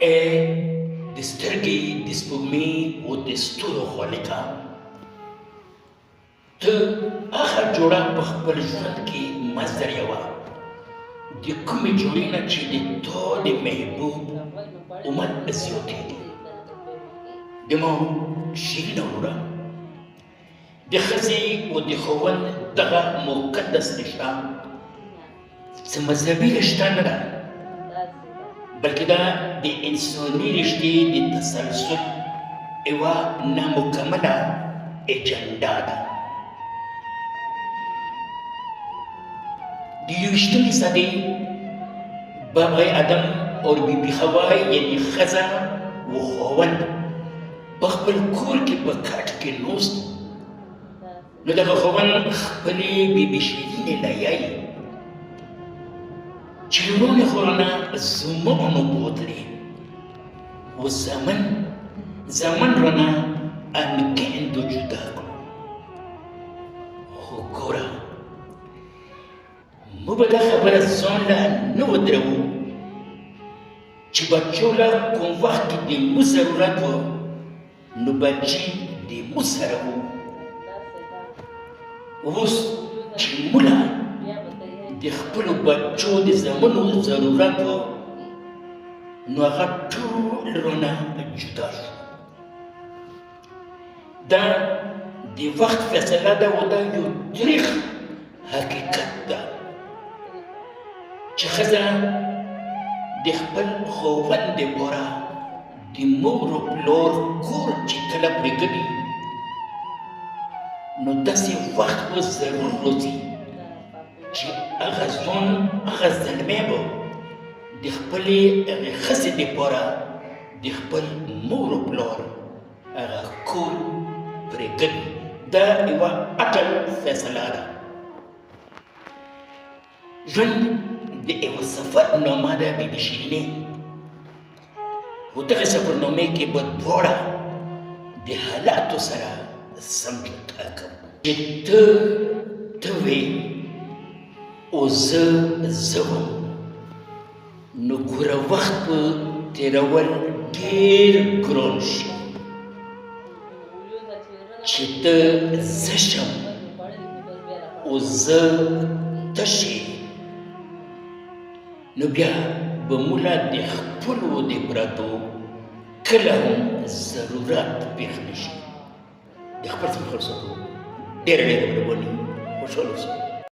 ای د سترګې د سپوږمۍ او د ستورو خالقه، ته هغه جوړه په خپل ژوند کې مصدر یوه د کومې جوړې نه چې د تا د محبوب امت زیاتېږي. د ما شیرینه وروره، د ښځې او د خاوند دغه مقدس رشته څه مذهبي رشته نه ده، بلکې دا د انساني رشتې د تسلسل یوه نامکمله اجنډا ده. د 21مې صدۍ بابا آدم او بیبي حوا یعنې ښځه و خاوند په خپل کور کې په کټ کې ناست، نو دغه خاوند خپلې بیبي شیرینې لیایي چې لومړنۍ خورانه زمانو بودلې و زمن رانه انګېندو جدا کړو. خو ګوره، موږ به دا خبره ځان له نه ودروو چې بچو له کوم وخت کې د مو ضرورت و نو بچي د مو سره وو. اوس چې موږ د خپلو بچو د زمنو ضرورت و نو هغه ټول رانه جدا شو. دا د وخت فیصله ده او دا یو تریخ حقیقت ده چې ښځه د خپل خاوند دپاره د مور و پلار کور چې کله پرېږدي نو داسې وخت به ضرور راځي چې هغه ځوان هغه زلمی به د خپلې هغې ښځې دپاره د خپل مور و پلار هغه کور پرېږدي. دا یوه اټل فیصله ده. ژوند د یوه سفرنامه ده بیبي شیرینې، خو دغې سفرنامې کې به دواړه د حالاتو سره سمجوتا کوو چې ته وې او زه وم، نو ګوره وخت به تېرول ډېر ګران شي. چې ته زه شم او زه ته شې نو بیا به موږ د خپلو د پرتو کله هم ضرورت پېښ نه شي. د خپل څخه خلاصېدو ډېره مهرباني، خوشحاله اوسئ.